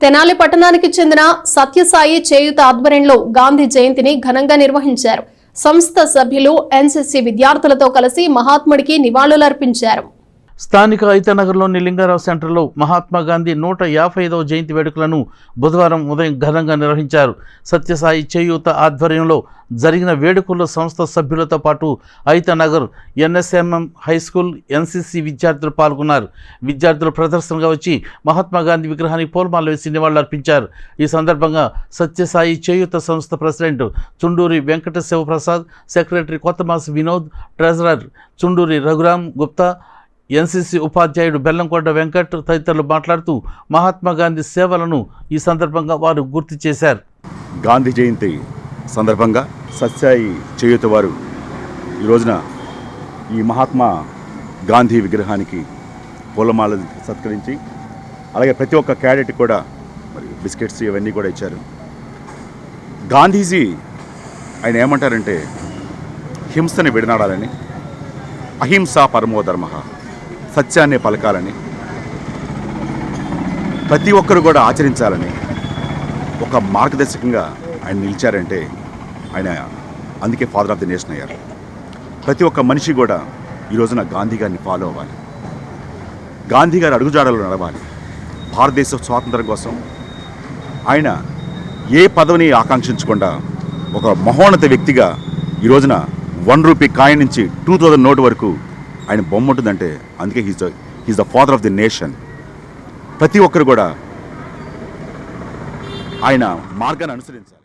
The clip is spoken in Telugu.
తెనాలి పట్టణానికి చెందిన సత్యసాయి చేయూత ఆధ్వర్యంలో గాంధీ జయంతిని ఘనంగా నిర్వహించారు. సంస్థ సభ్యులు ఎన్సీసీ విద్యార్థులతో కలిసి మహాత్ముడికి నివాళులర్పించారు. స్థానిక ఐతనగర్లోని లింగారావు సెంటర్లో మహాత్మా గాంధీ 155వ జయంతి వేడుకలను బుధవారం ఉదయం ఘనంగా నిర్వహించారు. సత్యసాయి చేయూత ఆధ్వర్యంలో జరిగిన వేడుకల్లో సంస్థ సభ్యులతో పాటు ఐతనగర్ ఎన్ఎస్ఎంఎం హై స్కూల్ ఎన్సీసీ విద్యార్థులు పాల్గొన్నారు. విద్యార్థులు ప్రదర్శనగా వచ్చి మహాత్మా గాంధీ విగ్రహానికి పూలమాలలు వేసి నివాళులర్పించారు. ఈ సందర్భంగా సత్యసాయి చేయూత సంస్థ president Chunduri Venkata Sivaprasad, secretary Kothamasi Vinod, treasurer Chunduri Raghuram Gupta, NCC ఉపాధ్యాయుడు బెల్లంకొండ వెంకట్ తదితరులు మాట్లాడుతూ మహాత్మా గాంధీ సేవలను ఈ సందర్భంగా వారు గుర్తు చేశారు. గాంధీ జయంతి సందర్భంగా సత్యసాయి చేయూత వారు ఈ రోజున ఈ మహాత్మా గాంధీ విగ్రహానికి పూలమాలలు సత్కరించి, అలాగే ప్రతి ఒక్క క్యాడెట్ కూడా మరి బిస్కెట్స్ ఇవన్నీ కూడా ఇచ్చారు. గాంధీజీ ఆయన ఏమంటారంటే హింసని విడనాడాలని, అహింసా పరమో ధర్మ, సత్యాన్ని పలకాలని, ప్రతి ఒక్కరు కూడా ఆచరించాలని ఒక మార్గదర్శకంగా ఆయన నిలిచారంటే ఆయన అందుకే ఫాదర్ ఆఫ్ ది నేషన్ అయ్యారు. ప్రతి ఒక్క మనిషి కూడా ఈ రోజున గాంధీ గారిని ఫాలో అవ్వాలి, గాంధీ గారి అడుగుజాడలు నడవాలి. భారతదేశ స్వాతంత్రం కోసం ఆయన ఏ పదవిని ఆకాంక్షించకుండా ఒక మహోన్నత వ్యక్తిగా ఈ రోజున 1 రూపీ కాయిన్ నుంచి 2000 నోటు వరకు ఆయన బొమ్మ ఉంటుందంటే అందుకే he's the father of the nation. ప్రతి ఒక్కరు కూడా ఆయన మార్గాన్ని అనుసరించారు.